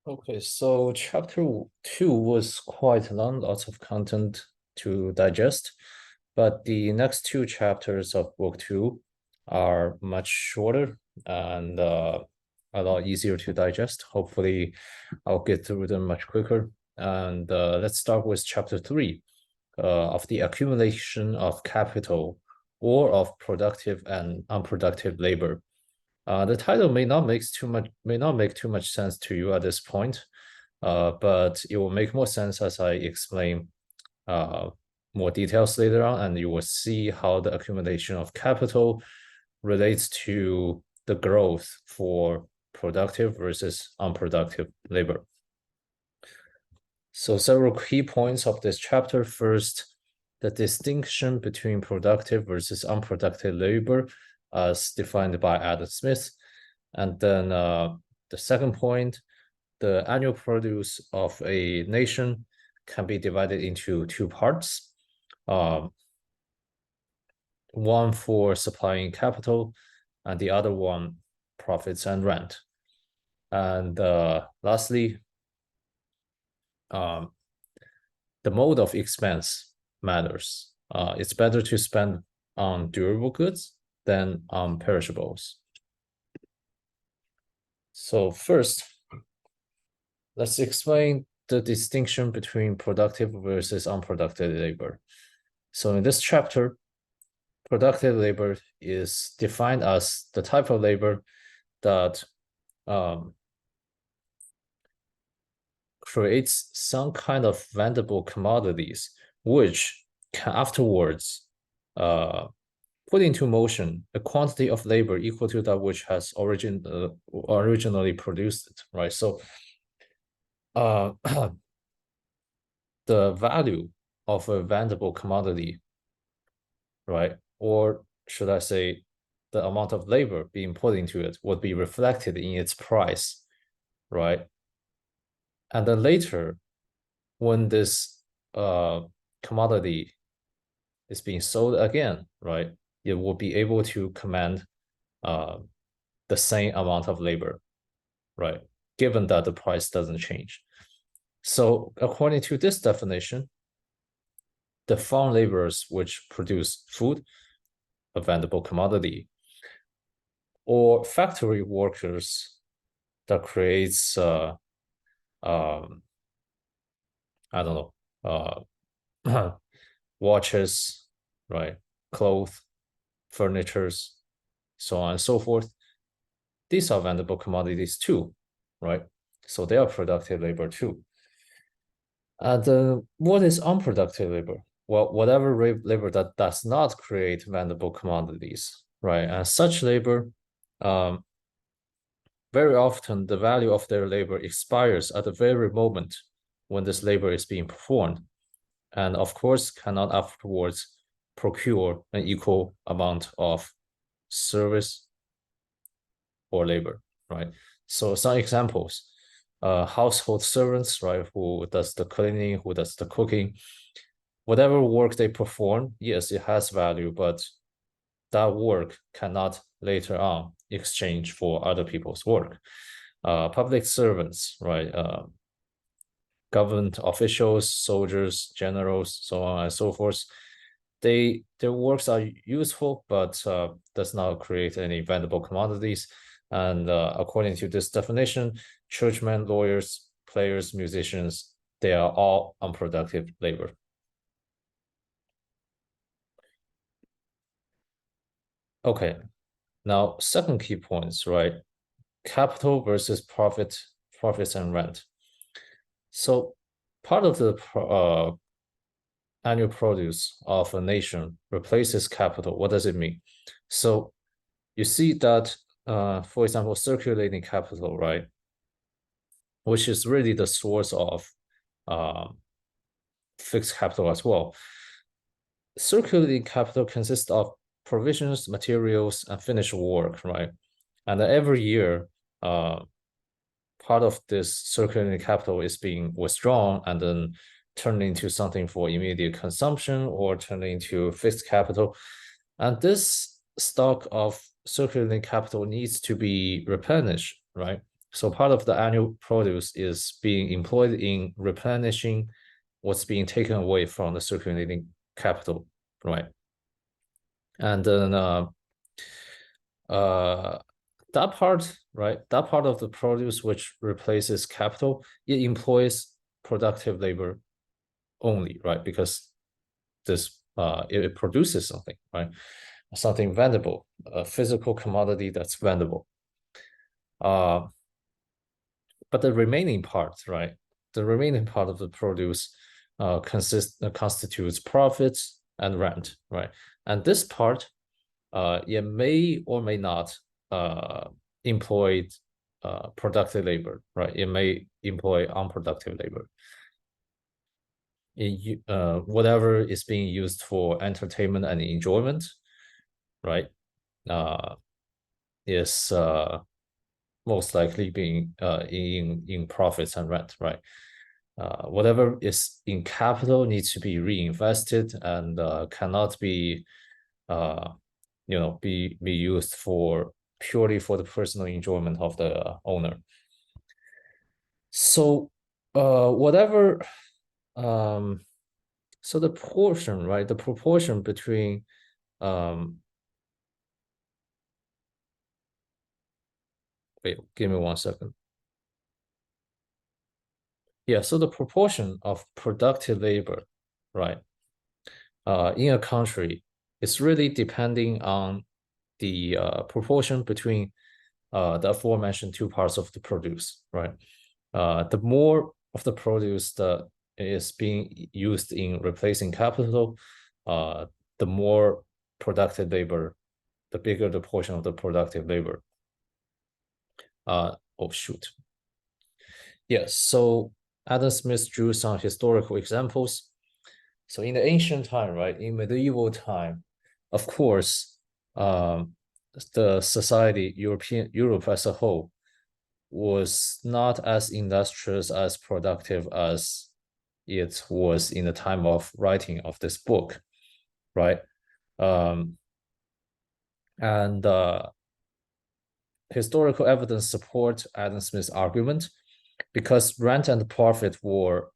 Okay, so chapter two was quite long, lots of content to digest, but the next two chapters of book two are much shorter and a lot easier to digest. Hopefully, I'll get through them much quicker. And let's start with chapter three of the accumulation of capital or of productive and unproductive labor. The title may not make too much sense to you at this point, but it will make more sense as I explain uh, more details later on, and you will see how the accumulation of capital relates to the growth for productive versus unproductive labor. So several key points of this chapter. First, the distinction between productive versus unproductive labor as defined by Adam Smith. And then the second point, the annual produce of a nation can be divided into two parts. One for supplying capital and the other one profits and rent. And lastly, the mode of expense matters. It's better to spend on durable goods than on perishables. So first, let's explain the distinction between productive versus unproductive labor. So in this chapter, productive labor is defined as the type of labor that creates some kind of vendible commodities, which can afterwards put into motion a quantity of labor equal to that which has originally produced it, right? So the value of a vendible commodity, right? Or should I say the amount of labor being put into it would be reflected in its price, right? And then later, when this commodity is being sold again, right, it will be able to command the same amount of labor, right, given that the price doesn't change. So according to this definition, the farm laborers which produce food, a vendible commodity, or factory workers that creates I don't know watches, right, clothes, furnitures, so on and so forth. These are vendible commodities too, right? So they are productive labor too. And what is unproductive labor? Well, whatever labor that does not create vendible commodities, right? And such labor, very often the value of their labor expires at the very moment when this labor is being performed, and of course cannot afterwards procure an equal amount of service or labor, right? So some examples, household servants, right, who does the cleaning, who does the cooking, whatever work they perform, yes, it has value, but that work cannot later on exchange for other people's work. Public servants, right, government officials, soldiers, generals, so on and so forth. Their works are useful, but does not create any vendible commodities. And according to this definition, churchmen, lawyers, players, musicians, they are all unproductive labor. Okay, now second key points, right? Capital versus profits and rent. So part of the annual produce of a nation replaces capital. What does it mean? So you see that, for example, circulating capital, right, which is really the source of fixed capital as well. Circulating capital consists of provisions, materials, and finished work, right? And every year, part of this circulating capital is being withdrawn and then turned into something for immediate consumption or turned into fixed capital. And this stock of circulating capital needs to be replenished, right? So part of the annual produce is being employed in replenishing what's being taken away from the circulating capital, right? And then that part, right? That part of the produce which replaces capital, it employs productive labor only, right? Because this it produces something, right? Something vendible, a physical commodity that's vendible. But the remaining part, right? The remaining part of the produce constitutes profits and rent, right? And this part, it may or may not employ productive labor, right? It may employ unproductive labor. Whatever is being used for entertainment and enjoyment, right, is most likely being in profits and rent, right? Whatever is in capital needs to be reinvested and cannot be, be used for purely for the personal enjoyment of the owner. So, whatever, so the portion, right? The proportion between wait, give me 1 second. Yeah, so the proportion of productive labor, right, in a country is really depending on the proportion between the aforementioned two parts of the produce, right? The more of the produce that is being used in replacing capital, the more productive labor, the bigger the portion of the productive labor. Oh, shoot. Yes, so Adam Smith drew some historical examples. So in the ancient time, right, in medieval time, of course, the society, Europe as a whole, was not as industrious, as productive as it was in the time of writing of this book, right? And historical evidence support Adam Smith's argument because rent and profit were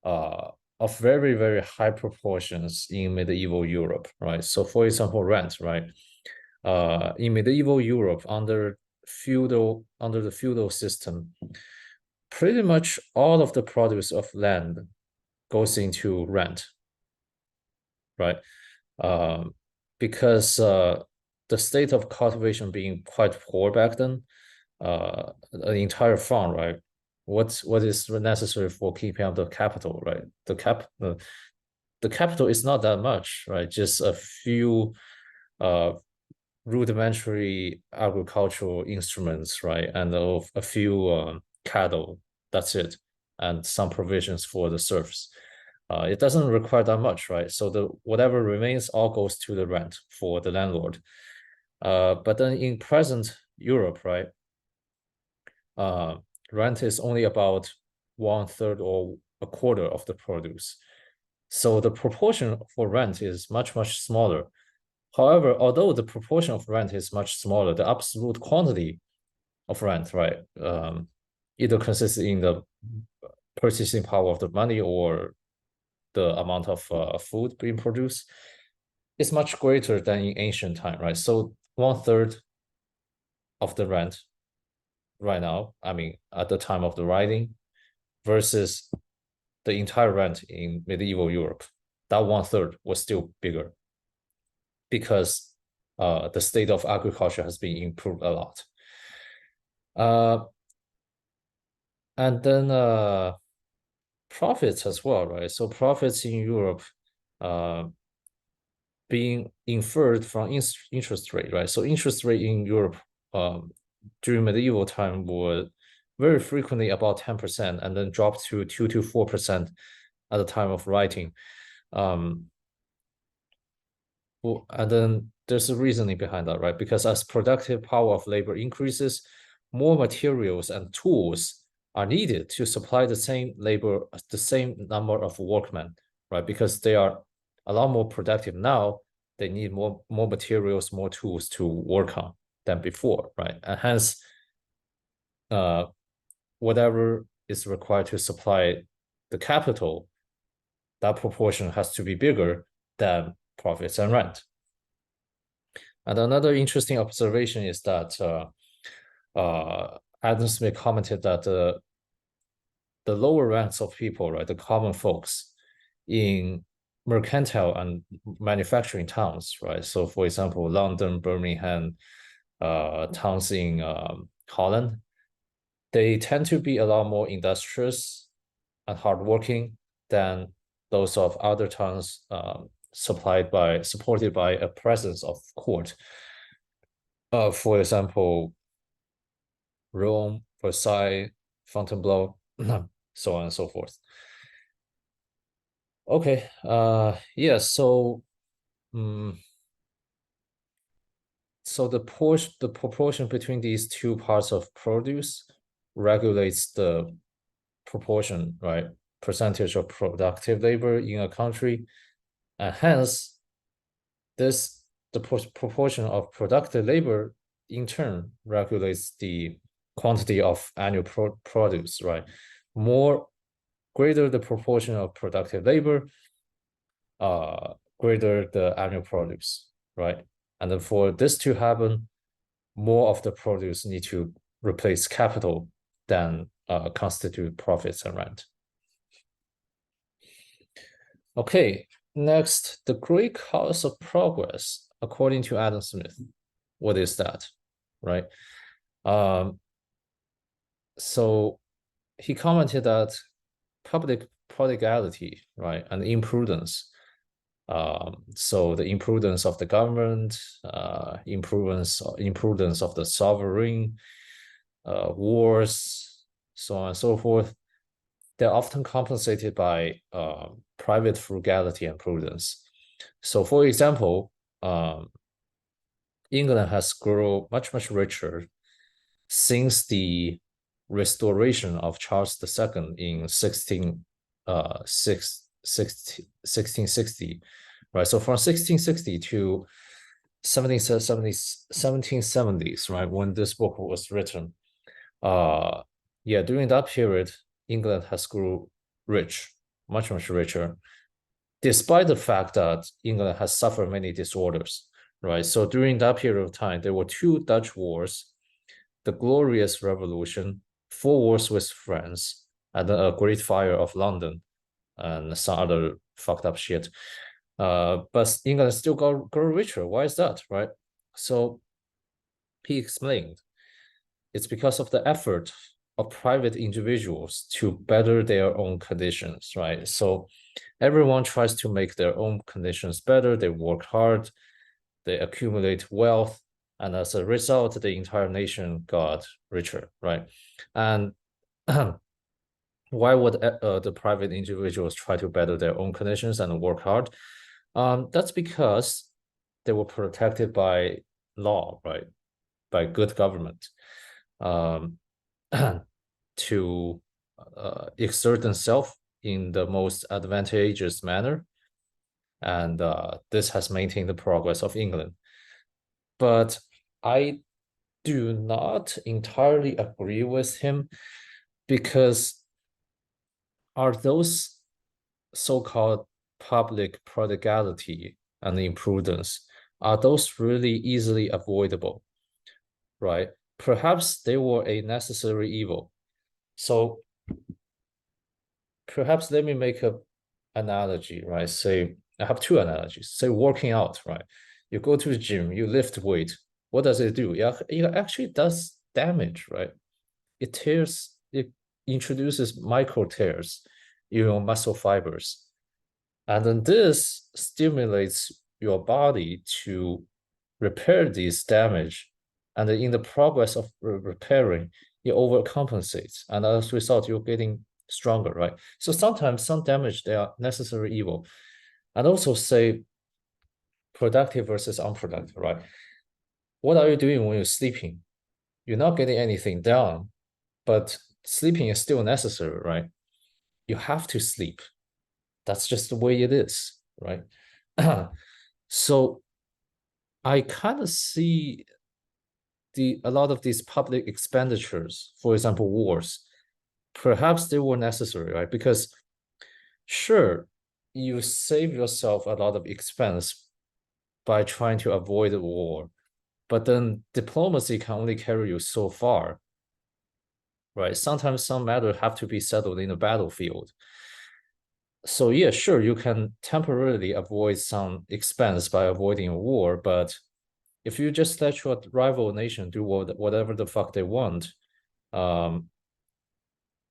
of very, very high proportions in medieval Europe, right? So for example, rent, right? In medieval Europe, under the feudal system, pretty much all of the produce of land goes into rent, right? Because the state of cultivation being quite poor back then, an entire farm, right? What is necessary for keeping up the capital, right? The capital is not that much, right? Just a few rudimentary agricultural instruments, right? And a few cattle, that's it. And some provisions for the serfs. It doesn't require that much, right? So the whatever remains all goes to the rent for the landlord. But then in present Europe, right? Rent is only about 1/3 or a quarter of the produce. So the proportion for rent is much, much smaller. However, although the proportion of rent is much smaller, the absolute quantity of rent, right, either consists in the purchasing power of the money or the amount of food being produced, is much greater than in ancient time, right? So 1/3 of the rent right now, I mean, at the time of the writing, versus the entire rent in medieval Europe, that 1/3 was still bigger because the state of agriculture has been improved a lot. And then profits as well, right? So profits in Europe being inferred from interest rate, right? So interest rate in Europe during medieval time was very frequently about 10% and then dropped to 2 to 4% at the time of writing. And then there's a reasoning behind that, right? Because as productive power of labor increases, more materials and tools are needed to supply the same labor, the same number of workmen, right? Because they are a lot more productive now, they need more materials, more tools to work on than before, right? And hence, whatever is required to supply the capital, that proportion has to be bigger than profits and rent. And another interesting observation is that Adam Smith commented that the lower ranks of people, right, the common folks in mercantile and manufacturing towns, right? So, for example, London, Birmingham, towns in Holland, they tend to be a lot more industrious and hardworking than those of other towns supported by a presence of court. For example, Rome, Versailles, Fontainebleau, so on and so forth. Okay, yeah, so so the proportion between these two parts of produce regulates the proportion, right? Percentage of productive labor in a country, and hence the proportion of productive labor in turn regulates the quantity of annual produce, right? Greater the proportion of productive labor, greater the annual produce, right? And then for this to happen, more of the produce need to replace capital than constitute profits and rent. Okay, next, the great cause of progress, according to Adam Smith. What is that, right? So he commented that public prodigality, right, and imprudence. So the imprudence of the government, imprudence of the sovereign, wars, so on and so forth, they're often compensated by private frugality and prudence. So, for example, England has grown much richer since the restoration of Charles II in 1660, right? So from 1660 to 1770s, right, when this book was written, yeah, during that period, England has grew rich, much richer, despite the fact that England has suffered many disorders, right? So during that period of time, there were 2 Dutch wars, the Glorious Revolution, 4 wars with France, and then a Great Fire of London, and some other fucked up shit. But England still grew richer. Why is that, right? So he explained it's because of the effort of private individuals to better their own conditions, right? So everyone tries to make their own conditions better. They work hard, they accumulate wealth, and as a result, the entire nation got richer, right? And why would the private individuals try to better their own conditions and work hard? That's because they were protected by law, right? By good government, to exert themselves in the most advantageous manner. And this has maintained the progress of England. But I do not entirely agree with him, because are those so-called public prodigality and imprudence, are those really easily avoidable, right? Perhaps they were a necessary evil. So perhaps let me make an analogy, right? Say, I have 2 analogies. Say working out, right? You go to the gym, you lift weight. What does it do? It actually does damage, right? It introduces micro tears in your muscle fibers. And then this stimulates your body to repair this damage. And in the progress of repairing, it overcompensates. And as a result, you're getting stronger, right? So sometimes some damage, they are necessary evil. And also say productive versus unproductive, right? What are you doing when you're sleeping? You're not getting anything done, but sleeping is still necessary, right? You have to sleep. That's just the way it is, right? So I kind of see a lot of these public expenditures, for example, wars, perhaps they were necessary, right? Because sure, you save yourself a lot of expense by trying to avoid a war, but then diplomacy can only carry you so far, right? Sometimes some matter have to be settled in the battlefield. So yeah, sure, you can temporarily avoid some expense by avoiding a war, but if you just let your rival nation do whatever the fuck they want, um,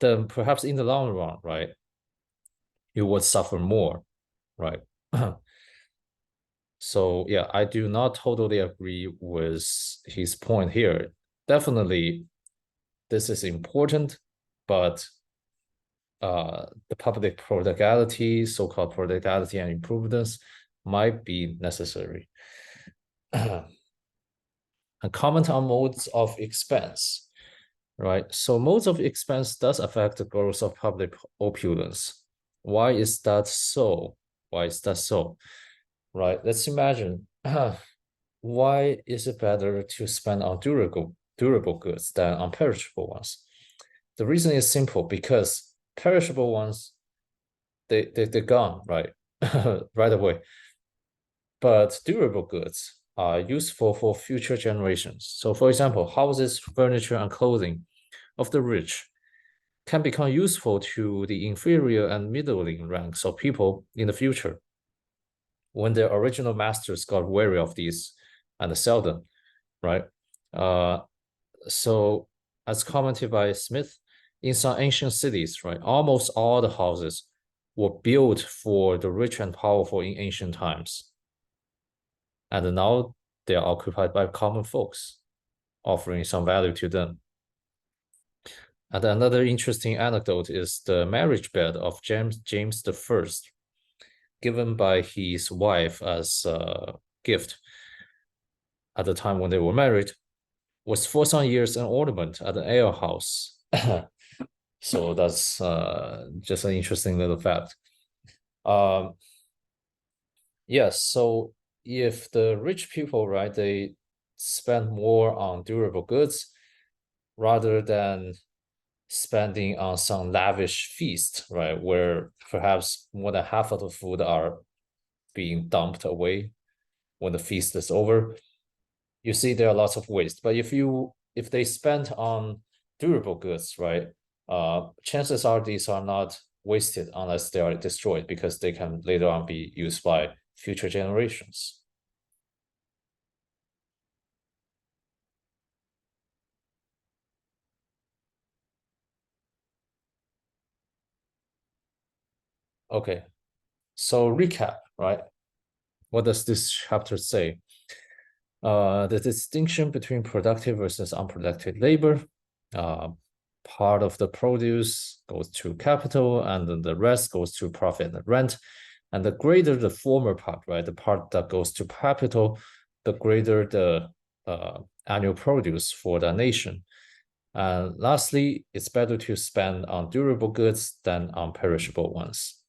then perhaps in the long run, right, you would suffer more, right? So yeah, I do not totally agree with his point here. Definitely, this is important, but the public prodigality, so-called prodigality and imprudence might be necessary. A comment on modes of expense, right? So modes of expense does affect the growth of public opulence. Why is that so? Why is that so? Right? Let's imagine why is it better to spend on durable goods than on perishable ones? The reason is simple, because perishable ones they're gone, right? Right away. But durable goods are useful for future generations. So for example, houses, furniture, and clothing of the rich can become useful to the inferior and middling ranks of people in the future when their original masters got wary of these and sell them, right? So as commented by Smith, in some ancient cities, right, almost all the houses were built for the rich and powerful in ancient times. And now they are occupied by common folks, offering some value to them. And another interesting anecdote is the marriage bed of James I, given by his wife as a gift at the time when they were married, was for some years an ornament at an alehouse. So that's just an interesting little fact. Yes, so if the rich people, right, they spend more on durable goods rather than spending on some lavish feast, right, where perhaps more than half of the food are being dumped away when the feast is over, you see there are lots of waste. But if they spend on durable goods, right, chances are these are not wasted unless they are destroyed, because they can later on be used by future generations. Okay, so recap, right? What does this chapter say? The distinction between productive versus unproductive labor. Part of the produce goes to capital, and then the rest goes to profit and rent. And the greater the former part, right, the part that goes to capital, the greater the annual produce for the nation. And lastly, it's better to spend on durable goods than on perishable ones.